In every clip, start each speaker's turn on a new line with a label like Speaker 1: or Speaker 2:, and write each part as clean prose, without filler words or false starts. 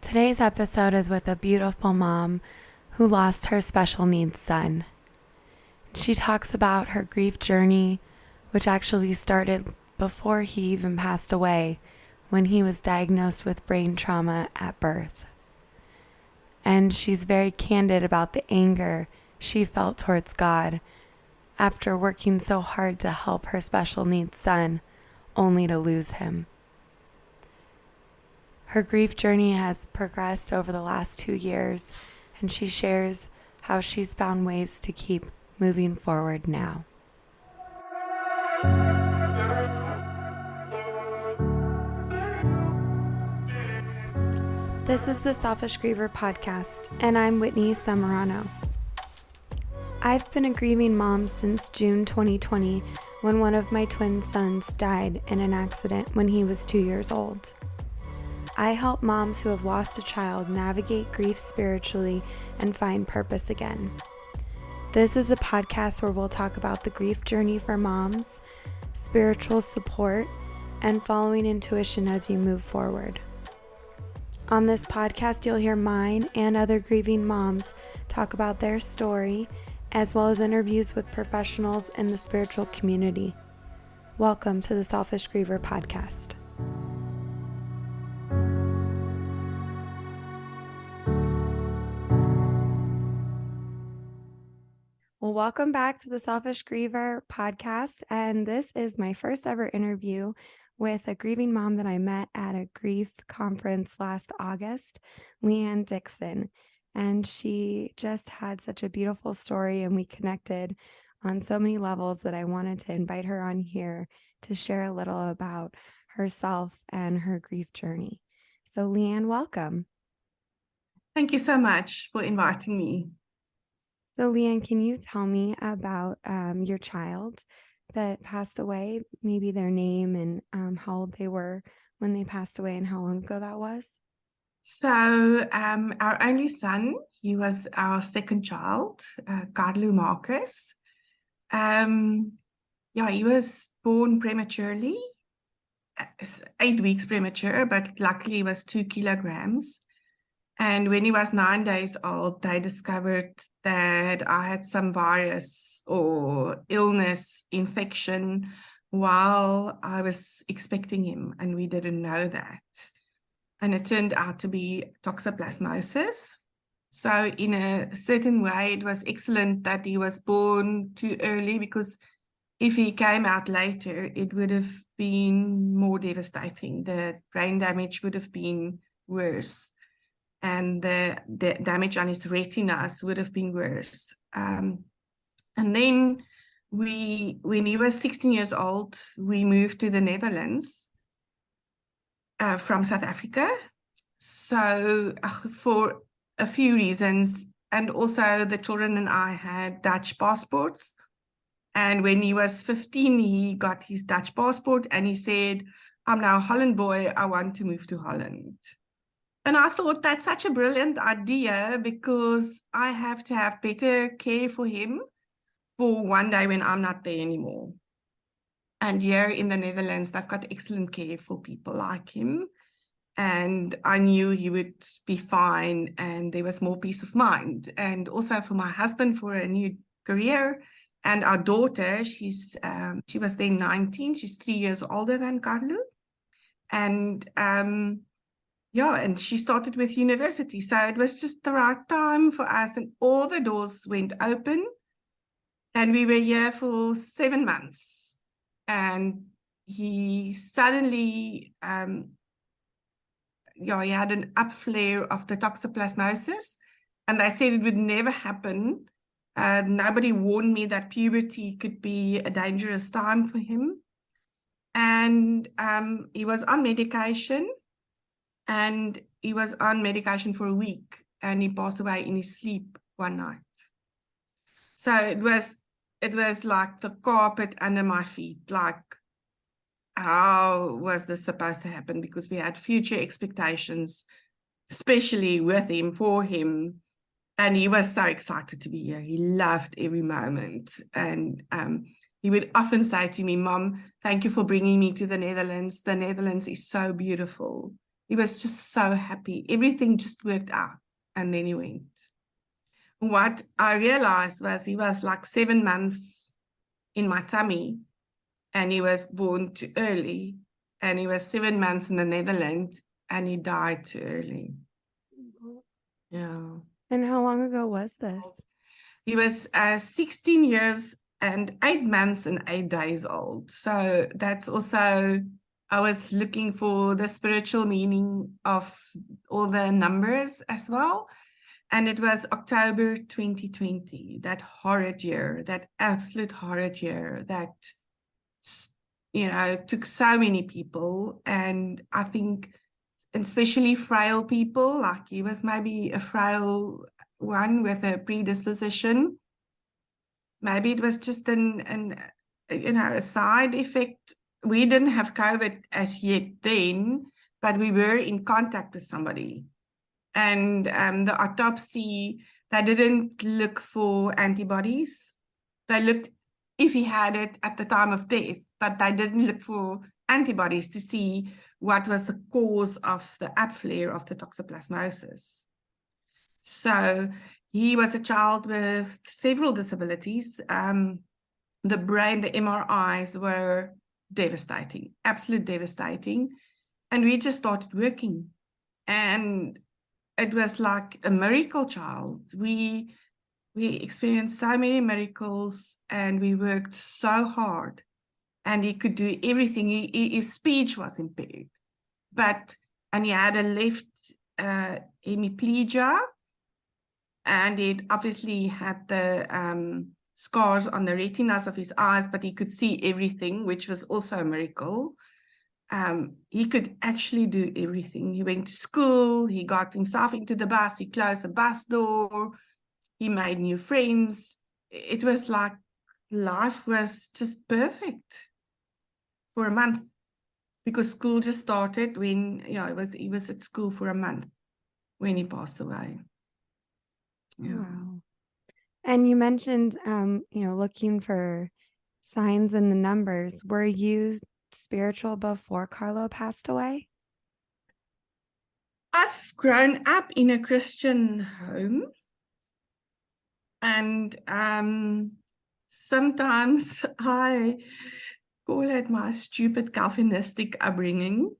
Speaker 1: Today's episode is with a beautiful mom who lost her special needs son. She talks about her grief journey, which actually started before he even passed away when he was diagnosed with brain trauma at birth. And she's very candid about the anger she felt towards God after working so hard to help her special needs son, only to lose him. Her grief journey has progressed over the last 2 years, and she shares how she's found ways to keep moving forward now. This is the Selfish Griever podcast, and I'm Whitney Samarano. I've been a grieving mom since June 2020, when one of my twin sons died in an accident when he was 2 years old. I help moms who have lost a child navigate grief spiritually and find purpose again. This is a podcast where we'll talk about the grief journey for moms, spiritual support, and following intuition as you move forward. On this podcast, you'll hear mine and other grieving moms talk about their story, as well as interviews with professionals in the spiritual community. Welcome to the Selfish Griever podcast. Well, welcome back to the Selfish Griever podcast, and this is my first ever interview with a grieving mom that I met at a grief conference last August, Lianne Dixon, and she just had such a beautiful story, and we connected on so many levels that I wanted to invite her on here to share a little about herself and her grief journey. So Lianne, welcome.
Speaker 2: Thank you so much for inviting me.
Speaker 1: So Lianne, can you tell me about your child that passed away, maybe their name and how old they were when they passed away and how long ago that was?
Speaker 2: So our only son, he was our second child, Carlo Marcus. He was born prematurely, 8 weeks premature, but luckily he was 2 kilograms. And when he was 9 days old, they discovered that I had some virus or illness, infection, while I was expecting him, and we didn't know that. And it turned out to be toxoplasmosis. So in a certain way, it was excellent that he was born too early, because if he came out later, it would have been more devastating. The brain damage would have been worse, and the damage on his retinas would have been worse. And then when he was 16 years old, we moved to the Netherlands from South Africa. So for a few reasons, and also the children and I had Dutch passports. And when he was 15, he got his Dutch passport and he said, "I'm now a Holland boy, I want to move to Holland." And I thought that's such a brilliant idea, because I have to have better care for him for one day when I'm not there anymore. And here in the Netherlands, they've got excellent care for people like him. And I knew he would be fine, and there was more peace of mind. And also for my husband, for a new career. And our daughter, she was then 19. She's 3 years older than Carlo. And and she started with university. So it was just the right time for us, and all the doors went open. And we were here for 7 months. And he suddenly, he had an upflare of the toxoplasmosis. And they said it would never happen. Nobody warned me that puberty could be a dangerous time for him. And he was on medication. And he was on medication for a week, and he passed away in his sleep one night. So it was like the carpet under my feet. Like, how was this supposed to happen? Because we had future expectations, especially with him, for him. And he was so excited to be here. He loved every moment. And he would often say to me, "Mom, thank you for bringing me to the Netherlands. The Netherlands is so beautiful." He was just so happy. Everything just worked out. And then he went. What I realized was he was like 7 months in my tummy, and he was born too early. And he was 7 months in the Netherlands, and he died too early. Yeah.
Speaker 1: And how long ago was this?
Speaker 2: He was 16 years and 8 months and 8 days old. So that's also, I was looking for the spiritual meaning of all the numbers as well. And it was October 2020, that horrid year, that absolute horrid year that, took so many people. And I think, especially frail people, like he was maybe a frail one with a predisposition. Maybe it was just a side effect. We didn't have COVID as yet then, but we were in contact with somebody. And the autopsy, they didn't look for antibodies. They looked if he had it at the time of death, but they didn't look for antibodies to see what was the cause of the upflare of the toxoplasmosis. So he was a child with several disabilities. The brain, the MRIs were devastating, absolute devastating. And we just started working. And it was like a miracle child. We experienced so many miracles, and we worked so hard. And he could do everything. His speech was impaired, and he had a left hemiplegia, and it obviously had the scars on the retinas of his eyes, but he could see everything, which was also a miracle. He could actually do everything. He went to school, he got himself into the bus, he closed the bus door, he made new friends. It was like life was just perfect for a month, because school just started when, he was at school for a month when he passed away. Yeah.
Speaker 1: Wow. And you mentioned, looking for signs in the numbers. Were you spiritual before Carlo passed away?
Speaker 2: I've grown up in a Christian home, and sometimes I call it my stupid Calvinistic upbringing,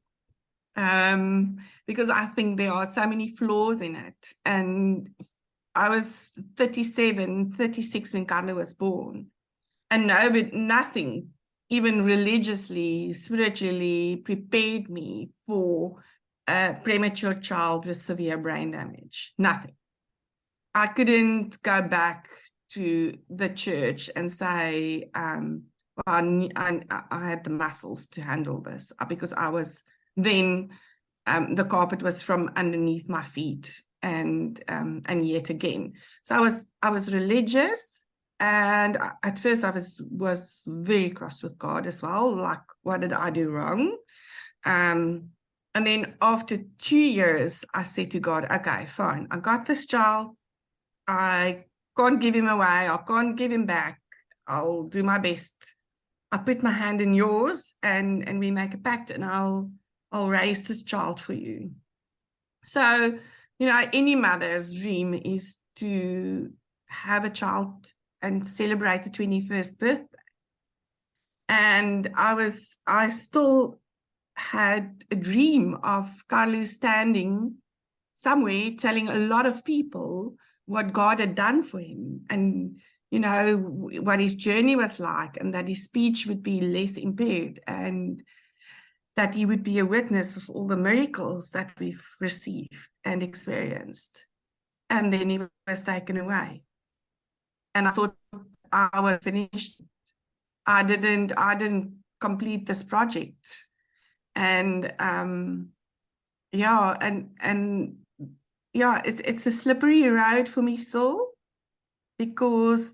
Speaker 2: because I think there are so many flaws in it. And I was 37, 36 when Carlo was born, and nothing, even religiously, spiritually, prepared me for a premature child with severe brain damage. Nothing. I couldn't go back to the church and say, I had the muscles to handle this, because I was then, the carpet was from underneath my feet, and yet again. So I was religious, and at first I was very cross with God as well. Like, what did I do wrong? And then after 2 years, I said to God, okay, fine, I got this child. I can't give him away. I can't give him back. I'll do my best. I put my hand in yours, and we make a pact, and I'll raise this child for you. So, any mother's dream is to have a child and celebrate the 21st birthday. And I still had a dream of Carlo standing somewhere telling a lot of people what God had done for him, and what his journey was like, and that his speech would be less impaired, and that he would be a witness of all the miracles that we've received and experienced. And then he was taken away, and I thought I was finished. I didn't complete this project. And it's a slippery road for me still, because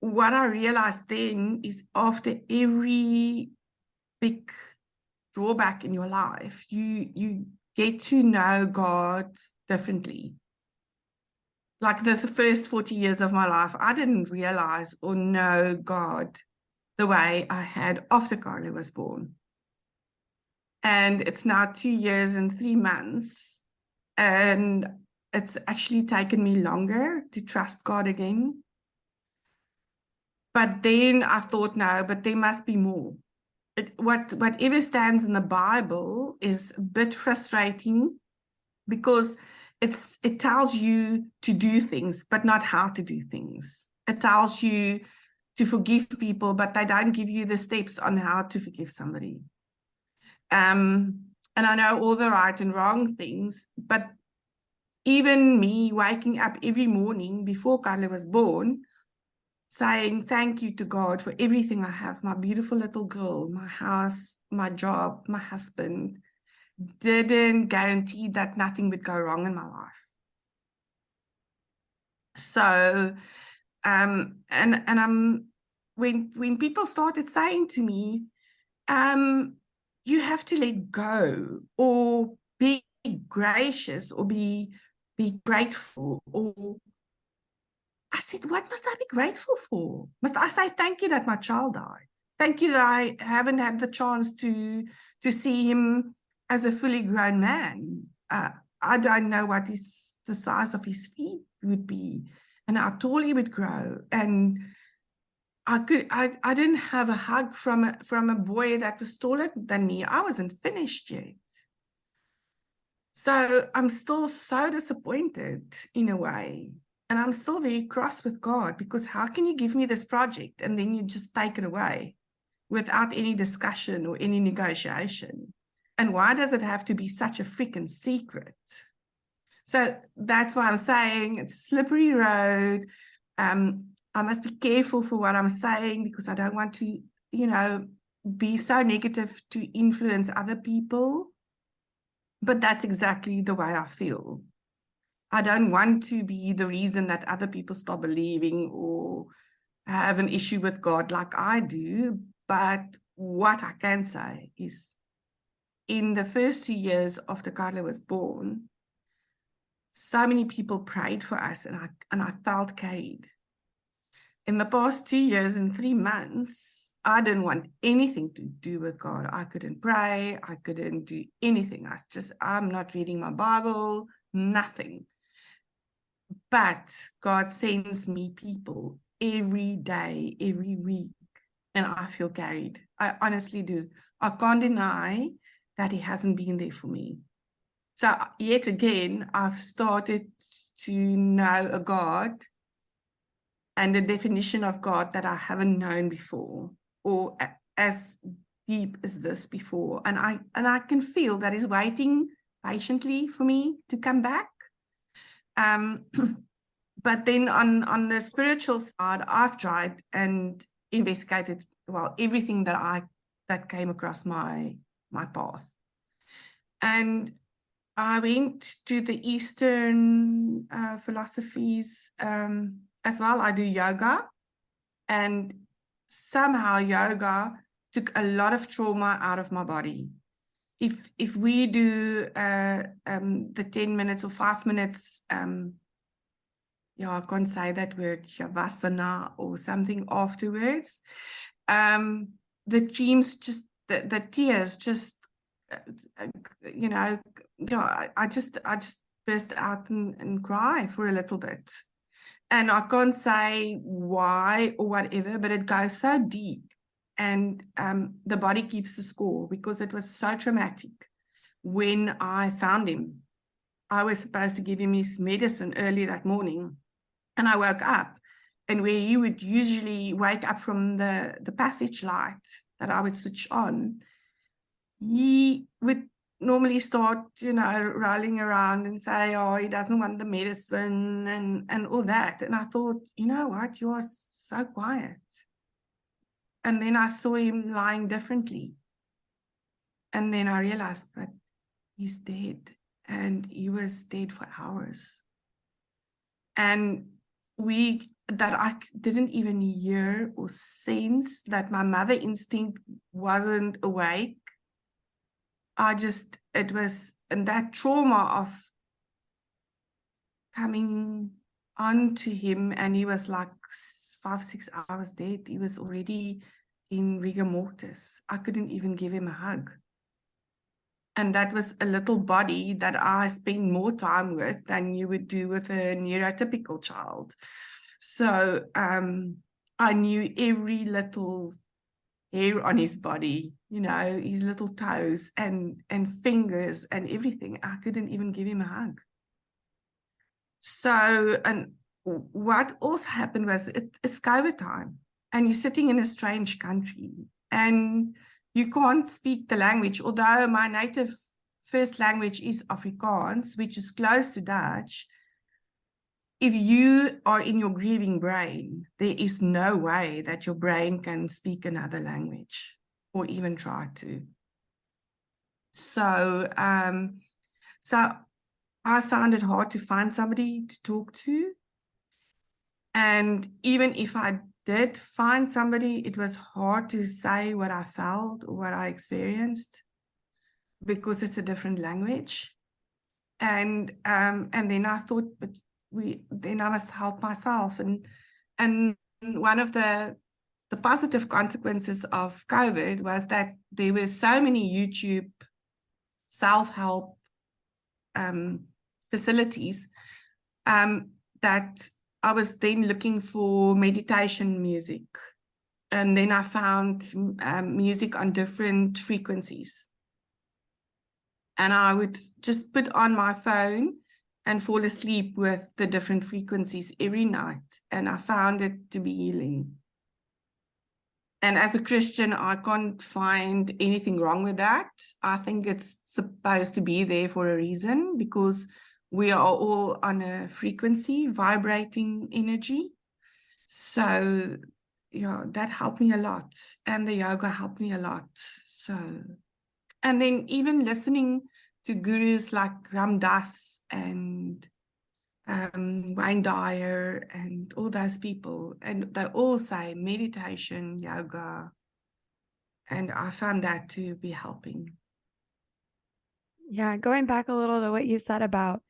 Speaker 2: what I realized then is, after every big drawback in your life, you get to know God differently. Like the first 40 years of my life, I didn't realize or know God the way I had after Carlo was born. And it's now 2 years and 3 months. And it's actually taken me longer to trust God again. But then I thought, no, but there must be more. Whatever stands in the Bible is a bit frustrating because it tells you to do things, but not how to do things. It tells you to forgive people, but they don't give you the steps on how to forgive somebody. And I know all the right and wrong things, but even me waking up every morning before Carlo was born, saying thank you to God for everything I have, my beautiful little girl, my house, my job, my husband, didn't guarantee that nothing would go wrong in my life. So, and I'm when people started saying to me, you have to let go or be gracious or be grateful, or I said, what must I be grateful for? Must I say thank you that my child died? Thank you that I haven't had the chance to see him as a fully grown man. I don't know what the size of his feet would be and how tall he would grow. And I didn't have a hug from a boy that was taller than me. I wasn't finished yet. So I'm still so disappointed in a way. And I'm still very cross with God, because how can you give me this project and then you just take it away without any discussion or any negotiation? And why does it have to be such a freaking secret? So that's why I'm saying it's a slippery road. I must be careful for what I'm saying, because I don't want to, be so negative to influence other people. But that's exactly the way I feel. I don't want to be the reason that other people stop believing or have an issue with God like I do. But what I can say is, in the first 2 years after Carlo was born, so many people prayed for us, and I felt carried. In the past 2 years and 3 months, I didn't want anything to do with God. I couldn't pray. I couldn't do anything. I'm not reading my Bible, nothing. But God sends me people every day, every week, and I feel carried. I honestly do. I can't deny that He hasn't been there for me. So yet again, I've started to know a God and a definition of God that I haven't known before, or as deep as this before. And I can feel that He's waiting patiently for me to come back. But then on the spiritual side, I've tried and investigated, well, everything that came across my path. And I went to the Eastern philosophies as well. I do yoga, and somehow yoga took a lot of trauma out of my body. If we do the 10 minutes or 5 minutes, I can't say that word, shavasana or something afterwards, the dreams just, the tears just, I just burst out and cry for a little bit. And I can't say why or whatever, but it goes so deep. And the body keeps the score, because it was so traumatic. When I found him, I was supposed to give him his medicine early that morning. And I woke up, and where you would usually wake up from the passage light that I would switch on, he would normally start, rolling around and say, oh, he doesn't want the medicine and all that. And I thought, you know what, you are so quiet. And then I saw him lying differently. And then I realized, but he's dead. And he was dead for hours. And that I didn't even hear or sense that my mother instinct wasn't awake. It was, and that trauma of coming onto him, and he was like 5-6 hours dead. He was already in rigor mortis. I couldn't even give him a hug. And that was a little body that I spent more time with than you would do with a neurotypical child. So I knew every little hair on his body, his little toes and fingers and everything. I couldn't even give him a hug. So, and what also happened was it's COVID time, and you're sitting in a strange country, and you can't speak the language, although my native first language is Afrikaans, which is close to Dutch. If you are in your grieving brain, there is no way that your brain can speak another language or even try to. So I found it hard to find somebody to talk to. And even if I did find somebody, it was hard to say what I felt or what I experienced because it's a different language. And then I thought, but then I must help myself. And one of the positive consequences of COVID was that there were so many YouTube self-help facilities that I was then looking for meditation music. And then I found music on different frequencies. And I would just put on my phone and fall asleep with the different frequencies every night. And I found it to be healing. And as a Christian, I can't find anything wrong with that. I think it's supposed to be there for a reason, because we are all on a frequency, vibrating energy. So, yeah, that helped me a lot. And the yoga helped me a lot. So, and then even listening to gurus like Ram Dass and Wayne Dyer and all those people, and they all say meditation, yoga, and I found that to be helping.
Speaker 1: Yeah, going back a little to what you said about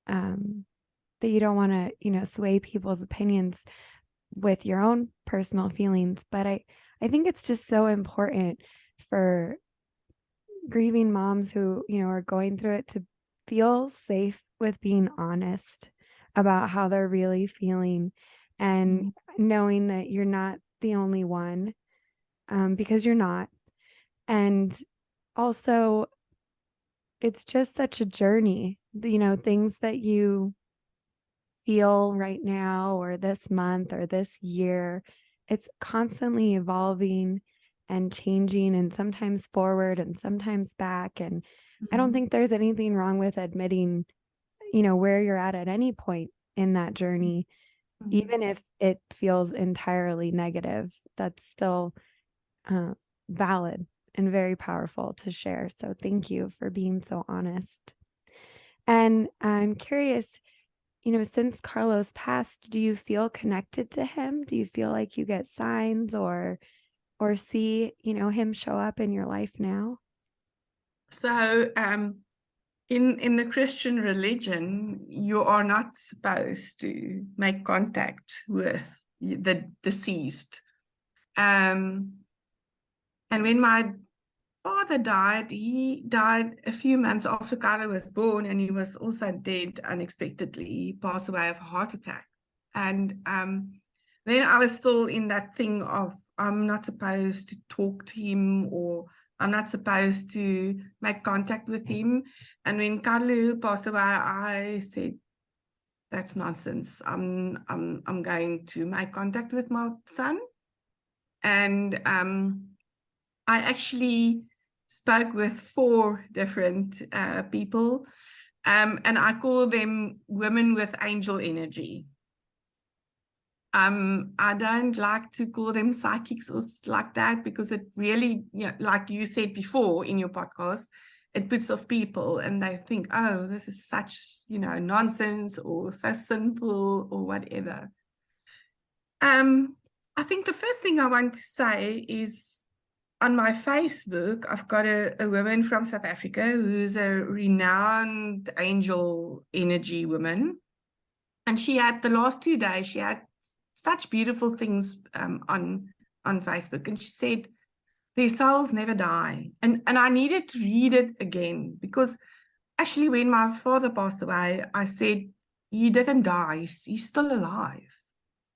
Speaker 1: that you don't want to, sway people's opinions with your own personal feelings, but I think it's just so important for grieving moms who, are going through it to feel safe with being honest about how they're really feeling, and knowing that you're not the only one, because you're not. And also, it's just such a journey, things that you feel right now or this month or this year, it's constantly evolving and changing, and sometimes forward and sometimes back. And I don't think there's anything wrong with admitting, where you're at any point in that journey, even if it feels entirely negative. That's still valid and very powerful to share. So thank you for being so honest. And I'm curious, since Carlos passed, do you feel connected to him? Do you feel like you get signs or see, him show up in your life now?
Speaker 2: So in the Christian religion, you are not supposed to make contact with the deceased. And when my father died, he died a few months after Carlo was born, and he was also dead unexpectedly. He passed away of a heart attack. And then I was still in that thing of, I'm not supposed to talk to him, or I'm not supposed to make contact with him. And when Carlo passed away, I said, that's nonsense. I'm going to make contact with my son. And I actually spoke with 4 different people, and I call them women with angel energy. I don't like to call them psychics or like that, because it really, like you said before in your podcast, it puts off people and they think, oh, this is such, nonsense or so simple or whatever. I think the first thing I want to say is, on my Facebook, I've got a woman from South Africa who's a renowned angel energy woman. And she had, the last 2 days, she had such beautiful things on Facebook. And she said their souls never die. And I needed to read it again, because actually when my father passed away, I said, he didn't die, he's still alive.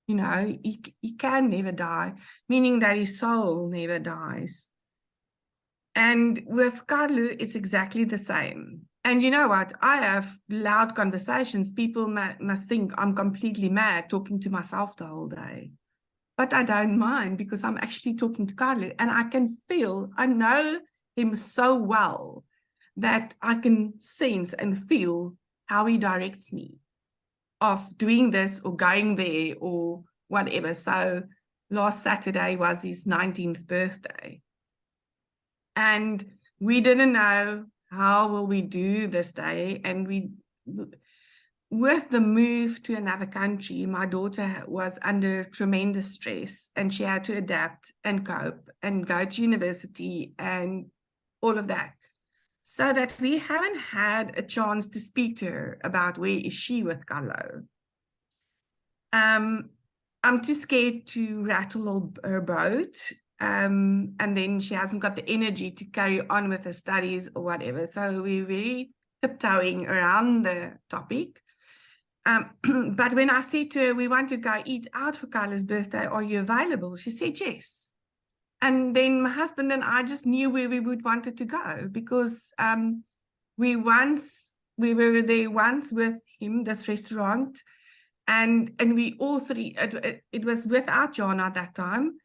Speaker 2: You know, he can never die, meaning that his soul never dies. And with Carlo, it's exactly the same. And you know what? I have loud conversations. People must think I'm completely mad talking to myself the whole day. But I don't mind, because I'm actually talking to Carlo, and I can feel, I know him so well that I can sense and feel how he directs me of doing this or going there or whatever. So last Saturday was his 19th birthday. And we didn't know how will we do this day. And with the move to another country, my daughter was under tremendous stress, and she had to adapt and cope and go to university and all of that. So that we haven't had a chance to speak to her about where is she with Carlo. I'm too scared to rattle her boat. And then she hasn't got the energy to carry on with her studies or whatever. So we're very tiptoeing around the topic. But when I said to her, we want to go eat out for Carla's birthday, are you available? She said yes. And then my husband and I just knew where we would wanted to go, because we were there once with him, this restaurant, and we all three, it was without John at that time,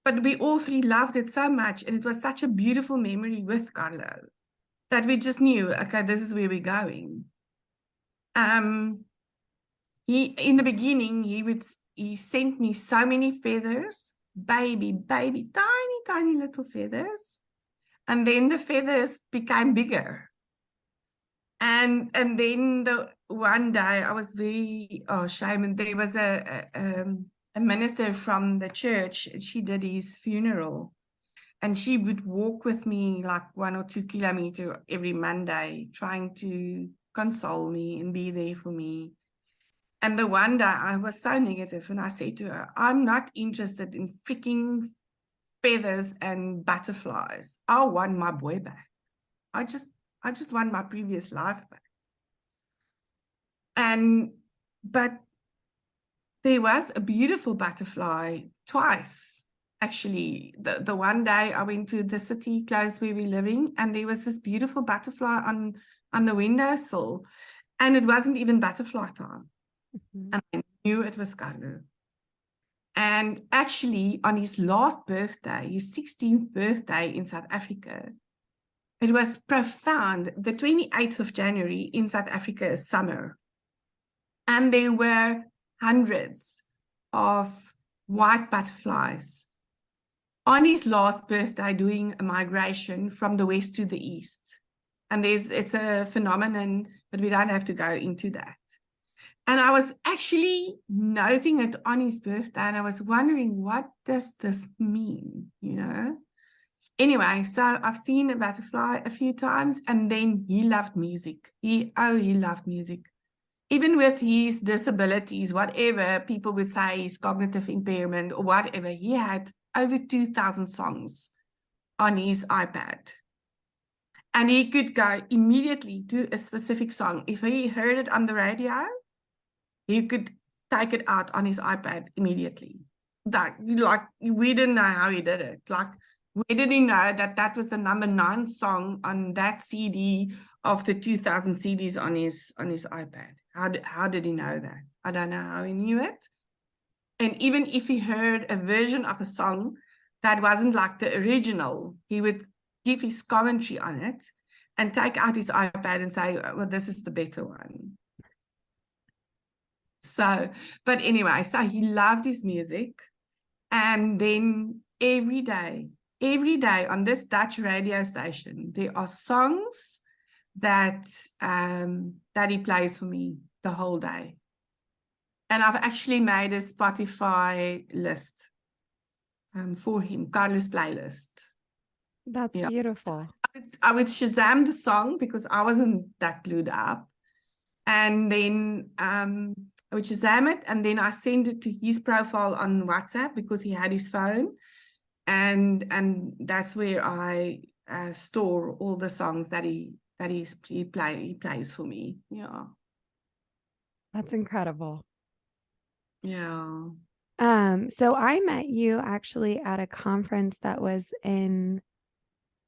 Speaker 2: but we all three loved it so much, and it was such a beautiful memory with Carlo that we just knew, okay, this is where we're going. In the beginning, he sent me so many feathers, baby, tiny little feathers. And then the feathers became bigger. And then one day I was very ashamed. And there was a minister from the church. She did his funeral. And she would walk with me like 1 or 2 kilometers every Monday, trying to console me and be there for me. And the one day I was so negative, and I said to her, I'm not interested in freaking feathers and butterflies. I want my boy back. I just want my previous life back. But there was a beautiful butterfly twice. Actually, the one day I went to the city close where we're living, and there was this beautiful butterfly on the windowsill, and it wasn't even butterfly time. Mm-hmm. And I knew it was Carlo. And actually, on his last birthday, his 16th birthday in South Africa, it was profound. The 28th of January in South Africa is summer. And there were hundreds of white butterflies on his last birthday doing a migration from the west to the east. And it's a phenomenon, but we don't have to go into that. And I was actually noting it on his birthday, and I was wondering, what does this mean, you know? Anyway, so I've seen a butterfly a few times, and then he loved music. He loved music. Even with his disabilities, whatever people would say, his cognitive impairment or whatever, he had over 2,000 songs on his iPad. And he could go immediately to a specific song. If he heard it on the radio, he could take it out on his iPad immediately. Like we didn't know how he did it. Like, where did he know that was the number 9 song on that CD of the 2,000 CDs on his iPad? How did he know that? I don't know how he knew it. And even if he heard a version of a song that wasn't like the original, he would give his commentary on it and take out his iPad and say, well, this is the better one. So, but anyway, so he loved his music. And then every day on this Dutch radio station, there are songs that he plays for me the whole day. And I've actually made a Spotify list for him, Carlo's playlist.
Speaker 1: That's beautiful.
Speaker 2: I would Shazam the song because I wasn't that glued up. And then I would Shazam it, and then I send it to his profile on WhatsApp because he had his phone. and that's where I store all the songs that he plays for me. Yeah.
Speaker 1: That's incredible.
Speaker 2: Yeah.
Speaker 1: So I met you actually at a conference that was in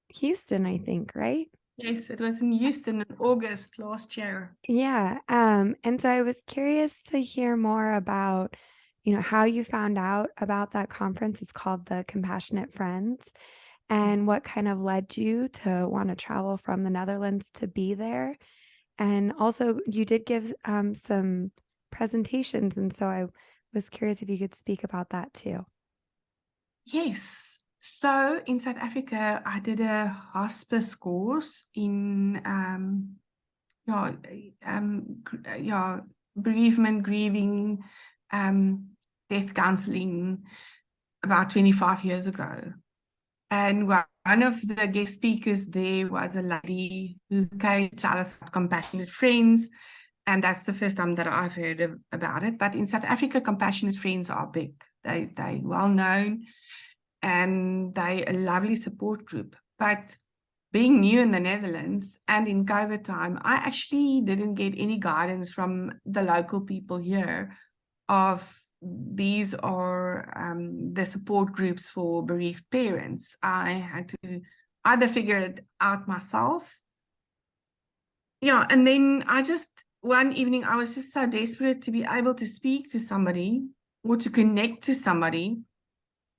Speaker 1: Houston, I think, right?
Speaker 2: Yes, it was in Houston in August last year.
Speaker 1: Yeah. And so I was curious to hear more about, how you found out about that conference. It's called the Compassionate Friends, and what kind of led you to want to travel from the Netherlands to be there. And also, you did give some presentations, and so I was curious if you could speak about that too.
Speaker 2: Yes. So in South Africa, I did a hospice course in yeah, yeah, bereavement, grieving, death counseling about 25 years ago. And one of the guest speakers there was a lady who came to tell us about Compassionate Friends. And that's the first time that I've heard about it. But in South Africa, Compassionate Friends are big. They well known, and they a lovely support group. But being new in the Netherlands and in COVID time, I actually didn't get any guidance from the local people here of these are the support groups for bereaved parents. I had to either figure it out myself. Yeah, and then one evening, I was just so desperate to be able to speak to somebody or to connect to somebody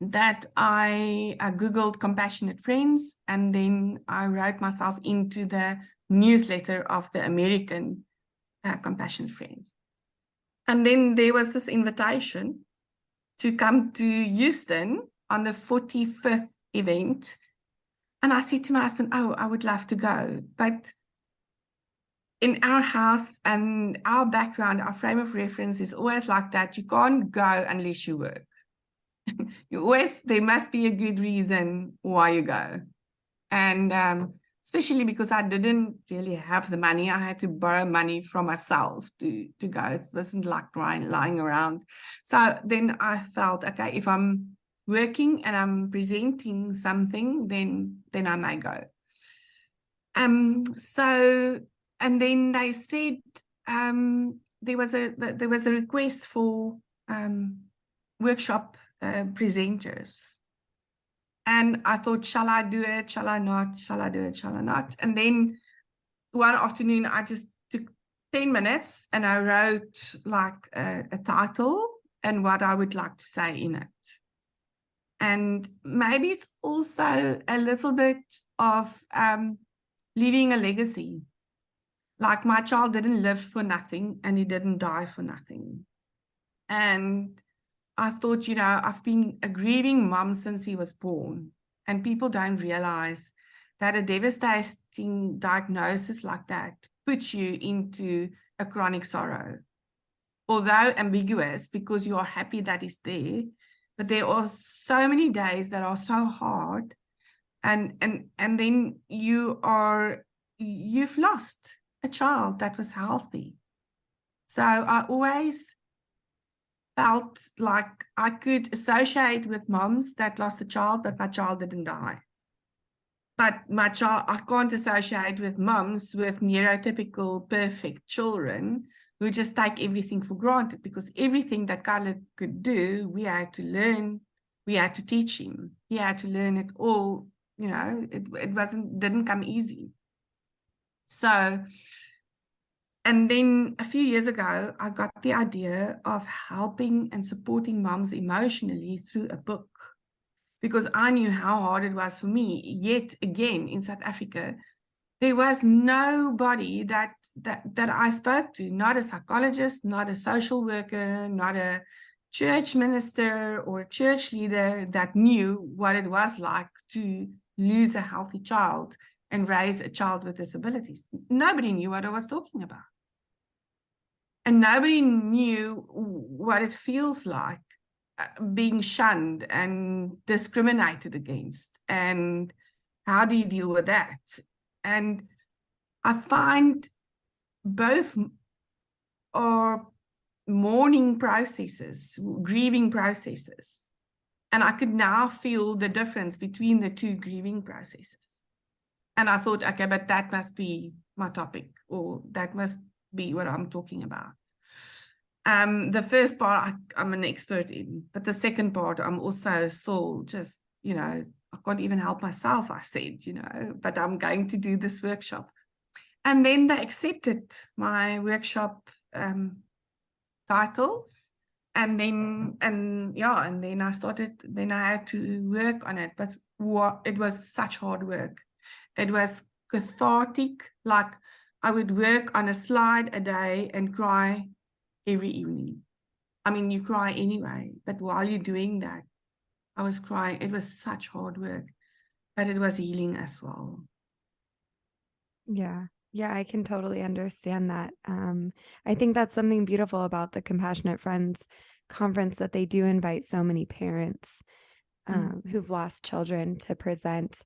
Speaker 2: that I Googled Compassionate Friends, and then I wrote myself into the newsletter of the American Compassionate Friends. And then there was this invitation to come to Houston on the 45th event. And I said to my husband, oh, I would love to go. But in our house and our background, our frame of reference is always like that. You can't go unless you work. There must be a good reason why you go. And especially because I didn't really have the money. I had to borrow money from myself to go. It wasn't like lying around. So then I felt, okay, if I'm working and I'm presenting something, then I may go. So, and then they said there was a request for workshop presenters. And I thought, shall I do it? Shall I not? Shall I do it? Shall I not? And then one afternoon, I just took 10 minutes and I wrote like a title and what I would like to say in it. And maybe it's also a little bit of leaving a legacy. Like my child didn't live for nothing and he didn't die for nothing. And I thought, I've been a grieving mom since he was born, and people don't realize that a devastating diagnosis like that puts you into a chronic sorrow. Although ambiguous, because you are happy that he's there, but there are so many days that are so hard, and then you've lost a child that was healthy. So I always felt like I could associate with moms that lost a child, but my child didn't die. But I can't associate with moms with neurotypical perfect children who just take everything for granted, because everything that Carlo could do, we had to learn, we had to teach him. He had to learn it all, it didn't come easy. So, and then a few years ago, I got the idea of helping and supporting moms emotionally through a book, because I knew how hard it was for me. Yet again, in South Africa, there was nobody that I spoke to, not a psychologist, not a social worker, not a church minister or a church leader that knew what it was like to lose a healthy child and raise a child with disabilities. Nobody knew what I was talking about. And nobody knew what it feels like being shunned and discriminated against. And how do you deal with that? And I find both are mourning processes, grieving processes. And I could now feel the difference between the two grieving processes. And I thought, okay, but that must be my topic, or that must be what I'm talking about. The first part I'm an expert in, but the second part I'm also still just, I can't even help myself, I said, but I'm going to do this workshop. And then they accepted my workshop title. And then I had to work on it. But it was such hard work. It was cathartic. Like, I would work on a slide a day and cry every evening. I mean, you cry anyway, but while you're doing that, I was crying. It was such hard work, but it was healing as well.
Speaker 1: Yeah. Yeah, I can totally understand that. I think that's something beautiful about the Compassionate Friends conference, that they do invite so many parents who've lost children to present.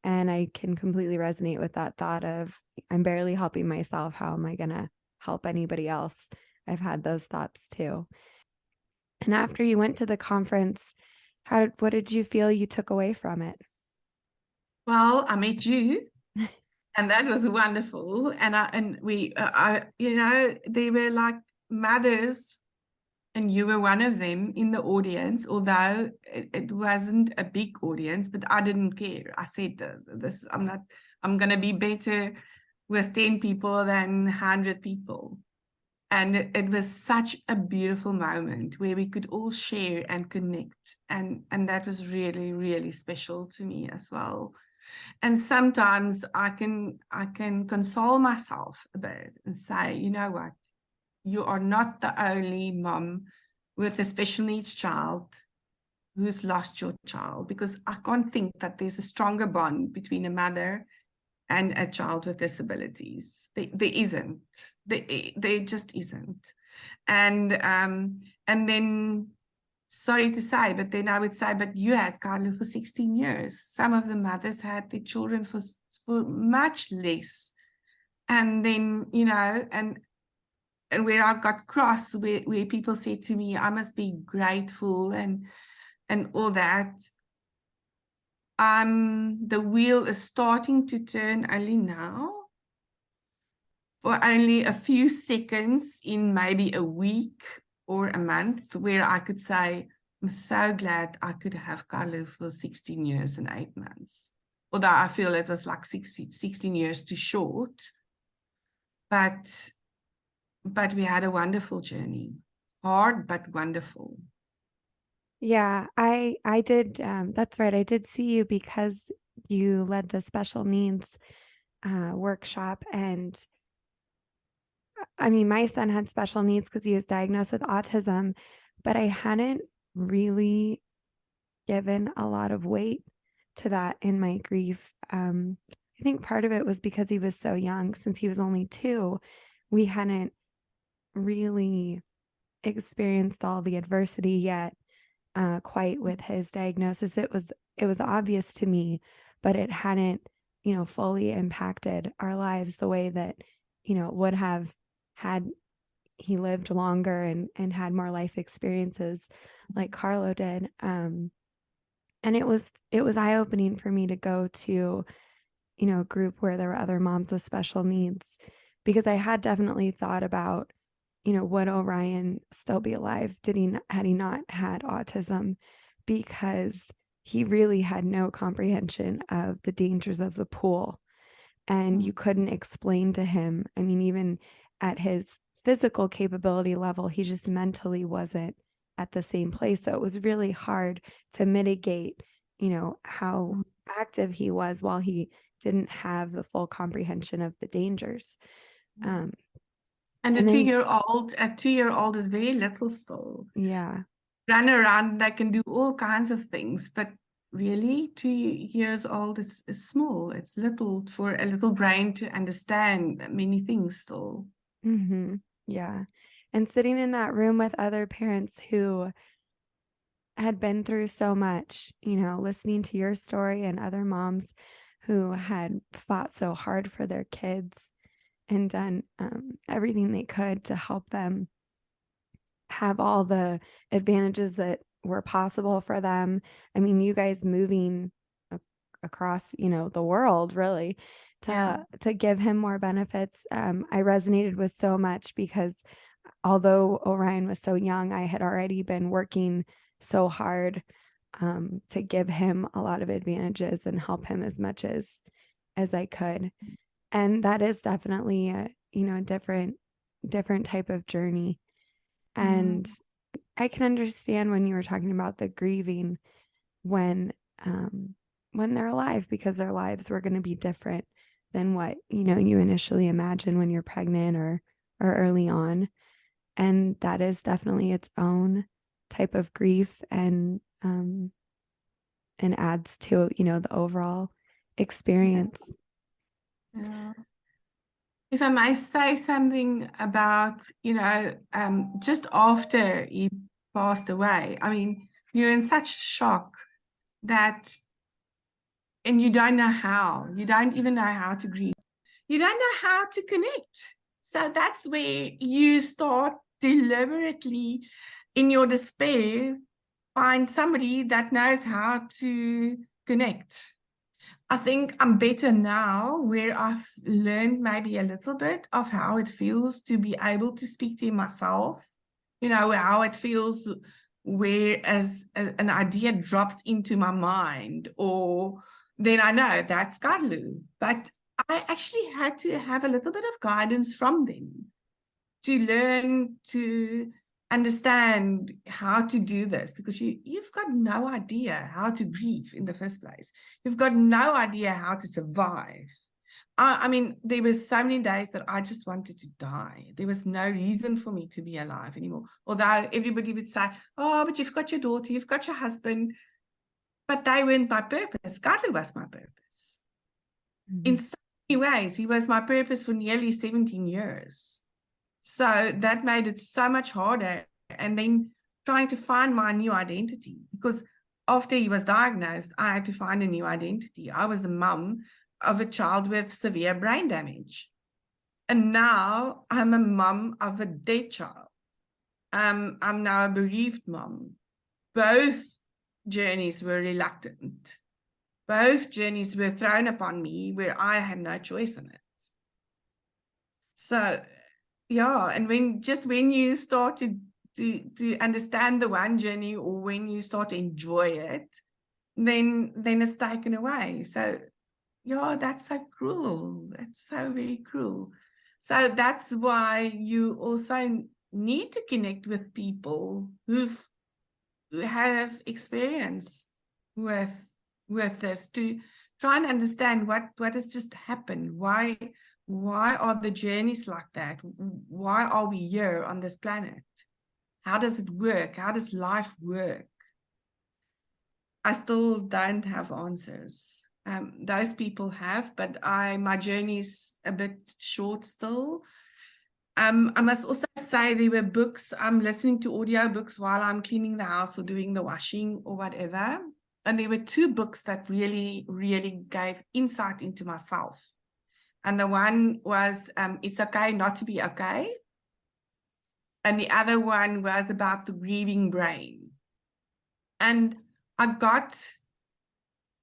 Speaker 1: And I can completely resonate with that thought of, I'm barely helping myself. How am I going to help anybody else? I've had those thoughts too. And after you went to the conference, what did you feel you took away from it?
Speaker 2: Well, I met you, and that was wonderful. And they were like mothers, and you were one of them in the audience, although it wasn't a big audience, but I didn't care. I said, I'm going to be better with 10 people than 100 people. And it was such a beautiful moment where we could all share and connect. And that was really, really special to me as well. And sometimes I can console myself a bit and say, you know what? You are not the only mom with a special needs child who's lost your child, because I can't think that there's a stronger bond between a mother and a child with disabilities. There isn't. There just isn't. And then, sorry to say, but then I would say, but you had Carlo for 16 years. Some of the mothers had their children for much less. And then, and where I got cross, where people said to me, I must be grateful and all that. The wheel is starting to turn only now, for only a few seconds in maybe a week or a month, where I could say, I'm so glad I could have Carlo for 16 years and 8 months. Although I feel it was like 16 years too short. But we had a wonderful journey. Hard, but wonderful.
Speaker 1: Yeah, I did. That's right. I did see you because you led the special needs workshop. And I mean, my son had special needs because he was diagnosed with autism, but I hadn't really given a lot of weight to that in my grief. I think part of it was because he was so young. Since he was only 2, we hadn't really experienced all the adversity yet. Quite with his diagnosis. It was obvious to me, but it hadn't, fully impacted our lives the way that, it would have had he lived longer and had more life experiences like Carlo did. And it was eye-opening for me to go to, a group where there were other moms with special needs, because I had definitely thought about, would Orion still be alive had he not had autism, because he really had no comprehension of the dangers of the pool. And you couldn't explain to him. I mean, even at his physical capability level, he just mentally wasn't at the same place. So it was really hard to mitigate, how active he was while he didn't have the full comprehension of the dangers.
Speaker 2: And a 2-year-old is very little still.
Speaker 1: Yeah.
Speaker 2: Run around, they can do all kinds of things, but really 2 years old is small. It's little for a little brain to understand many things still.
Speaker 1: Mm-hmm. Yeah. And sitting in that room with other parents who had been through so much, listening to your story and other moms who had fought so hard for their kids and done everything they could to help them have all the advantages that were possible for them. I mean, you guys moving across, the world really to give him more benefits. I resonated with so much because although Orion was so young, I had already been working so hard to give him a lot of advantages and help him as much as I could. And that is definitely a different type of journey. And I can understand when you were talking about the grieving when they're alive, because their lives were going to be different than what you initially imagine when you're pregnant or early on. And that is definitely its own type of grief, and adds to the overall experience.
Speaker 2: Yeah. If I may say something about, just after he passed away, I mean, you're in such shock that, and you don't know how, you don't even know how to grieve. You don't know how to connect. So that's where you start deliberately, in your despair, find somebody that knows how to connect. I think I'm better now, where I've learned maybe a little bit of how it feels to be able to speak to myself, how it feels whereas an idea drops into my mind, or then I know that's Carlo. But I actually had to have a little bit of guidance from them to learn to understand how to do this, because you've got no idea how to grieve in the first place. You've got no idea how to survive. I mean, there were so many days that I just wanted to die. There was no reason for me to be alive anymore. Although everybody would say, oh, but you've got your daughter, you've got your husband. But they weren't my purpose. Carlo was my purpose. In so many ways, he was my purpose for nearly 17 years. So that made it so much harder. And then trying to find my new identity, because after he was diagnosed, I had to find a new identity. I was the mum of a child with severe brain damage. And now I'm a mum of a dead child. I'm now a bereaved mum. Both journeys were reluctant. Both journeys were thrown upon me where I had no choice in it. So, yeah, and when you start to understand the one journey, or when you start to enjoy it, then it's taken away. So, yeah, that's so cruel. That's so very cruel. So that's why you also need to connect with people who have experience with this, to try and understand what has just happened. Why are the journeys like that? Why are we here on this planet? How does it work? How does life work? I still don't have answers. Those people have, but my journey is a bit short still. I must also say there were books. I'm listening to audio books while I'm cleaning the house or doing the washing or whatever. And there were two books that really, really gave insight into myself. And the one was It's Okay Not to Be Okay. And the other one was about the grieving brain. And I got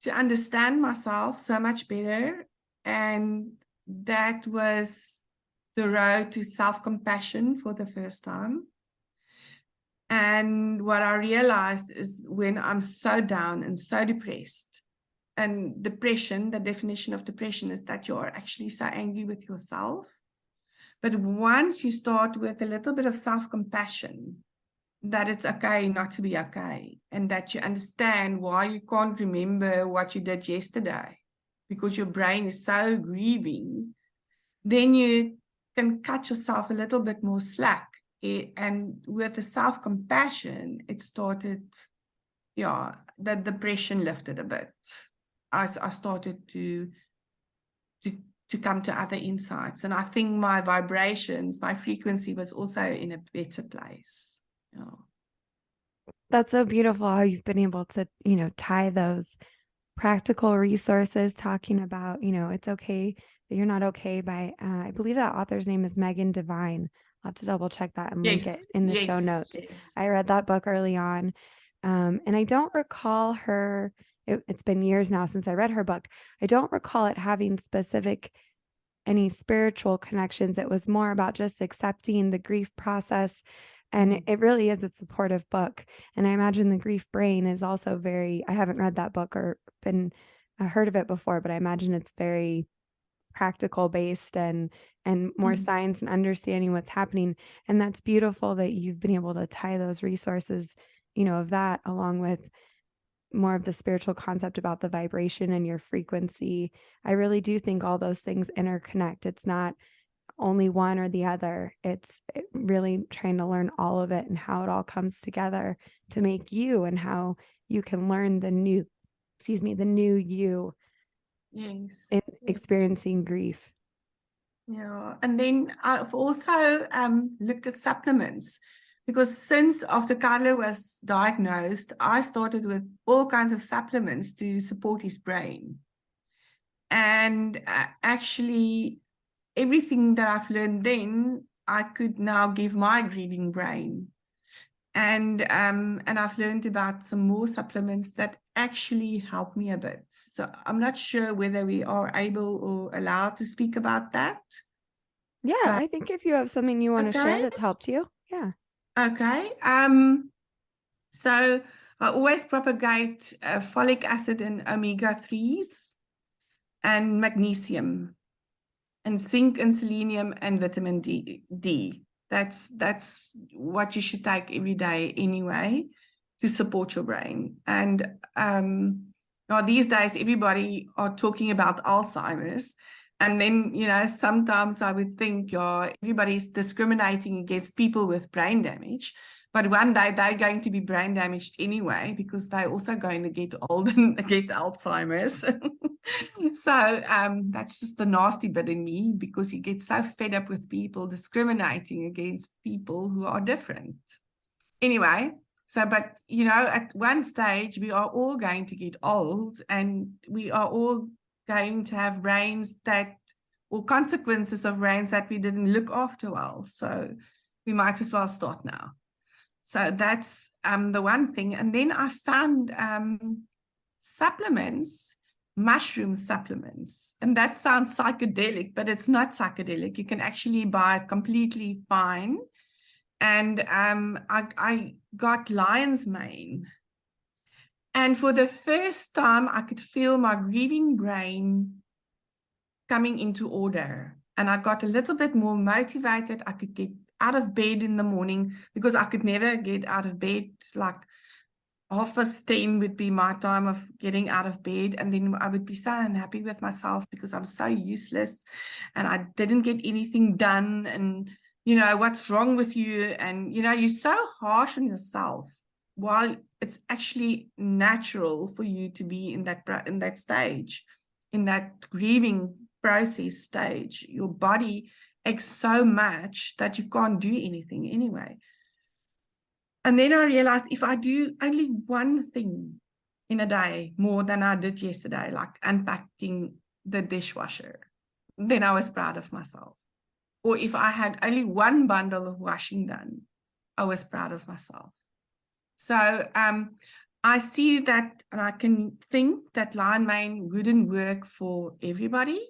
Speaker 2: to understand myself so much better. And that was the road to self-compassion for the first time. And what I realized is, when I'm so down and so depressed, and depression, the definition of depression is that you're actually so angry with yourself. But once you start with a little bit of self-compassion, that it's okay not to be okay, and that you understand why you can't remember what you did yesterday because your brain is so grieving, then you can cut yourself a little bit more slack. And with the self-compassion, it started, the depression lifted a bit. I started to come to other insights. And I think my vibrations, my frequency was also in a better place.
Speaker 1: That's so beautiful how you've been able to, tie those practical resources, talking about, it's okay that you're not okay, by, I believe that author's name is Devine. I'll have to double check that and link it in the show notes. Yes. I read that book early on. And I don't recall it's been years now since I read her book. I don't recall it having any spiritual connections. It was more about just accepting the grief process. And it really is a supportive book. And I imagine the grief brain is also I haven't read that book or heard of it before, but I imagine it's very practical based and more science and understanding what's happening. And that's beautiful that you've been able to tie those resources, of that along with more of the spiritual concept about the vibration and your frequency. I really do think all those things interconnect. It's not only one or the other. It's really trying to learn all of it and how it all comes together to make you, and how you can learn the new you
Speaker 2: Yes.
Speaker 1: in experiencing grief.
Speaker 2: Yeah, and then I've also looked at supplements, because since after Carlo was diagnosed, I started with all kinds of supplements to support his brain. And actually, everything that I've learned then, I could now give my grieving brain. And I've learned about some more supplements that actually help me a bit. So I'm not sure whether we are able or allowed to speak about that.
Speaker 1: Yeah,
Speaker 2: But,
Speaker 1: I think if you have something you want to share that's helped you. Yeah.
Speaker 2: Okay. So I always propagate folic acid and omega-3s and magnesium and zinc and selenium and vitamin D. That's what you should take every day anyway to support your brain. And now these days everybody are talking about Alzheimer's, and then sometimes I would think everybody's discriminating against people with brain damage, but one day they're going to be brain damaged anyway, because they're also going to get old and get Alzheimer's. So that's just the nasty bit in me, because you get so fed up with people discriminating against people who are different. Anyway, but at one stage we are all going to get old, and we are all going to have brains or consequences of brains that we didn't look after well. So we might as well start now. So that's the one thing. And then I found supplements, mushroom supplements, and that sounds psychedelic, but it's not psychedelic. You can actually buy it completely fine. And I got lion's mane, and for the first time I could feel my grieving brain coming into order, and I got a little bit more motivated. I could get out of bed in the morning, because I could never get out of bed. Like 10:30 would be my time of getting out of bed, and then I would be so unhappy with myself because I'm so useless and I didn't get anything done, and what's wrong with you, and you're so harsh on yourself, while it's actually natural for you to be in that stage, in that grieving process stage. Your body aches so much that you can't do anything anyway. And then I realized, if I do only one thing in a day more than I did yesterday, like unpacking the dishwasher, then I was proud of myself. Or if I had only one bundle of washing done, I was proud of myself. So I see that, and I can think that lion mane wouldn't work for everybody,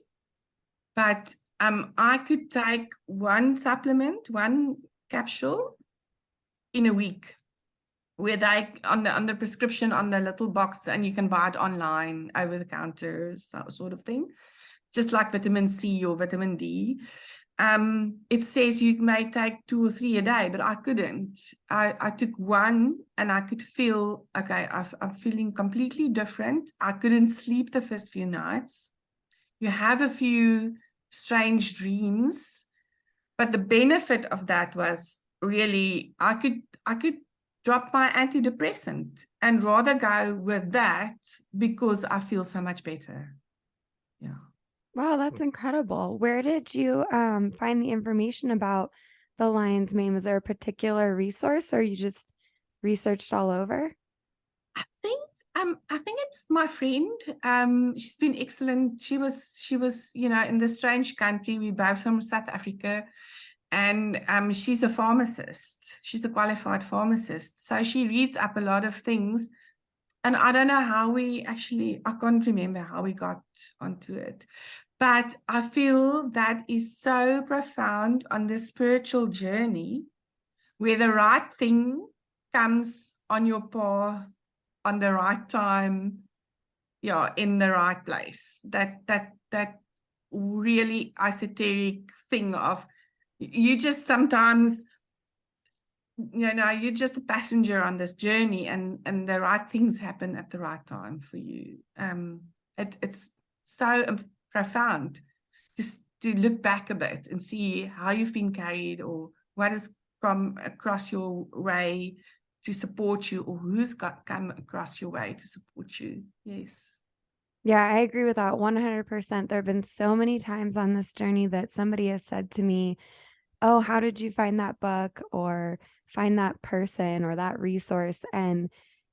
Speaker 2: but I could take one supplement, one capsule in a week, where they on the prescription on the little box, and you can buy it online over the counter, sort of thing, just like vitamin C or vitamin D. It says you may take 2 or 3 a day, but I couldn't. I took one, and I could feel, okay, I'm feeling completely different. I couldn't sleep the first few nights. You have a few strange dreams, but the benefit of that was really, I could drop my antidepressant and rather go with that, because I feel so much better. Yeah.
Speaker 1: Wow, that's incredible. Where did you find the information about the lion's mane? Was there a particular resource, or you just researched all over?
Speaker 2: I think it's my friend. She's been excellent. She was in this strange country. We both from South Africa, And she's a pharmacist. She's a qualified pharmacist. So she reads up a lot of things. And I don't know how I can't remember how we got onto it. But I feel that is so profound on the spiritual journey, where the right thing comes on your path on the right time, in the right place. That really esoteric thing of you just sometimes, you're just a passenger on this journey, and the right things happen at the right time for you. It's so profound just to look back a bit and see how you've been carried, or what has come across your way to support you, or who's come across your way to support you. Yes.
Speaker 1: Yeah, I agree with that 100%. There have been so many times on this journey that somebody has said to me, oh, how did you find that book or find that person or that resource? And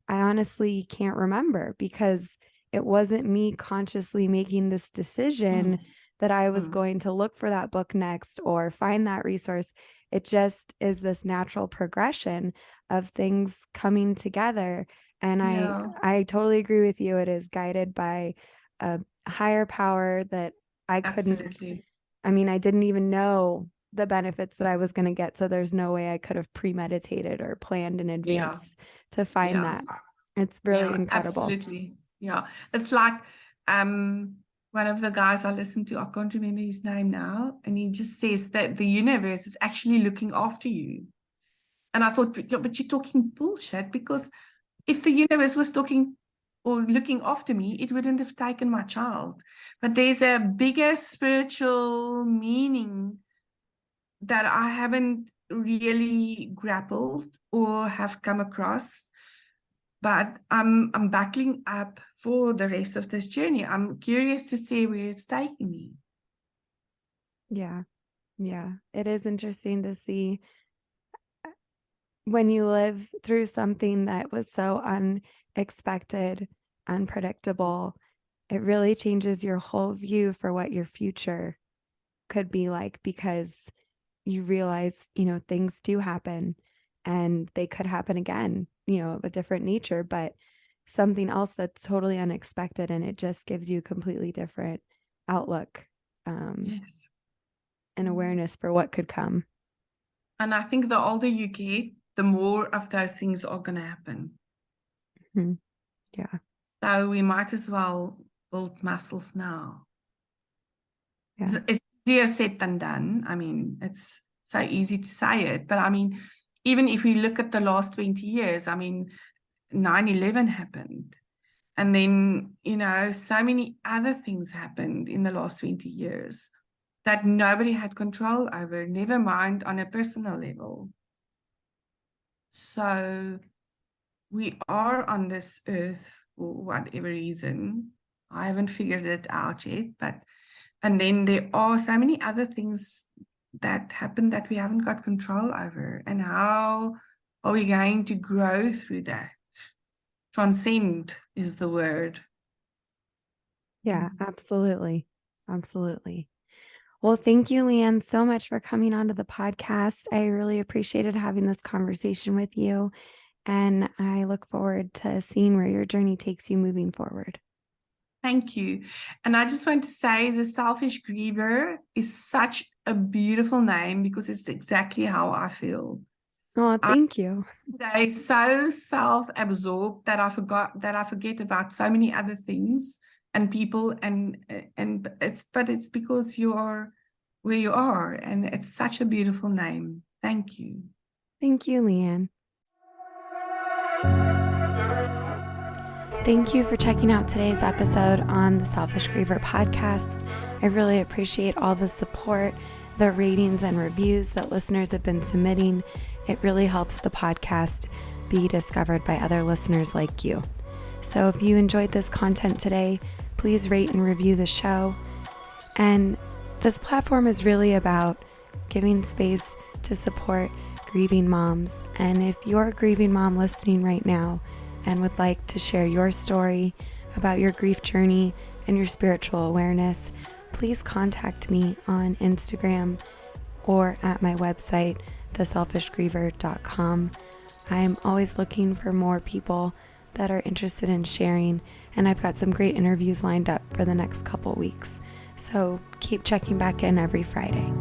Speaker 1: I honestly can't remember, because it wasn't me consciously making this decision that I was going to look for that book next or find that resource. It just is this natural progression of things coming together. And I totally agree with you. It is guided by a higher power that I couldn't.
Speaker 2: Absolutely.
Speaker 1: I mean, I didn't even know the benefits that I was going to get. So there's no way I could have premeditated or planned in advance to find that. It's really incredible.
Speaker 2: Absolutely. Yeah. It's like one of the guys I listened to, I can't remember his name now, and he just says that the universe is actually looking after you. And I thought, but you're talking bullshit, because if the universe was talking or looking after me, it wouldn't have taken my child. But there's a bigger spiritual meaning that I haven't really grappled or have come across. But I'm buckling up for the rest of this journey. I'm curious to see where it's taking me.
Speaker 1: Yeah. It is interesting to see when you live through something that was so unexpected, unpredictable. It really changes your whole view for what your future could be like, because you realize, things do happen and they could happen again, of a different nature, but something else that's totally unexpected, and it just gives you a completely different outlook
Speaker 2: Yes.
Speaker 1: and awareness for what could come.
Speaker 2: And I think the older you get, the more of those things are going to happen.
Speaker 1: Mm-hmm. Yeah.
Speaker 2: So we might as well build muscles now.
Speaker 1: Yeah.
Speaker 2: It's easier said than done. I mean, it's so easy to say it, but I mean, even if we look at the last 20 years, I mean, 9/11 happened. And then, so many other things happened in the last 20 years that nobody had control over, never mind on a personal level. So we are on this earth for whatever reason. I haven't figured it out yet, and then there are so many other things that happen that we haven't got control over. And how are we going to grow through that? Transcend is the word.
Speaker 1: Yeah, absolutely. Well, thank you, Lianne, so much for coming onto the podcast. I really appreciated having this conversation with you, and I look forward to seeing where your journey takes you moving forward.
Speaker 2: Thank you. And I just want to say the Selfish Griever is such a beautiful name, because it's exactly how I feel.
Speaker 1: Oh, thank you.
Speaker 2: They're so self-absorbed that I forget about so many other things and people, and it's because you are where you are, and it's such a beautiful name. Thank you.
Speaker 1: Thank you, Lianne. Thank you for checking out today's episode on the Selfish Griever podcast. I really appreciate all the support, the ratings and reviews that listeners have been submitting. It really helps the podcast be discovered by other listeners like you. So if you enjoyed this content today, please rate and review the show. And this platform is really about giving space to support grieving moms. And if you're a grieving mom listening right now and would like to share your story about your grief journey and your spiritual awareness, please contact me on Instagram or at my website, theselfishgriever.com. I am always looking for more people that are interested in sharing, and I've got some great interviews lined up for the next couple weeks. So keep checking back in every Friday.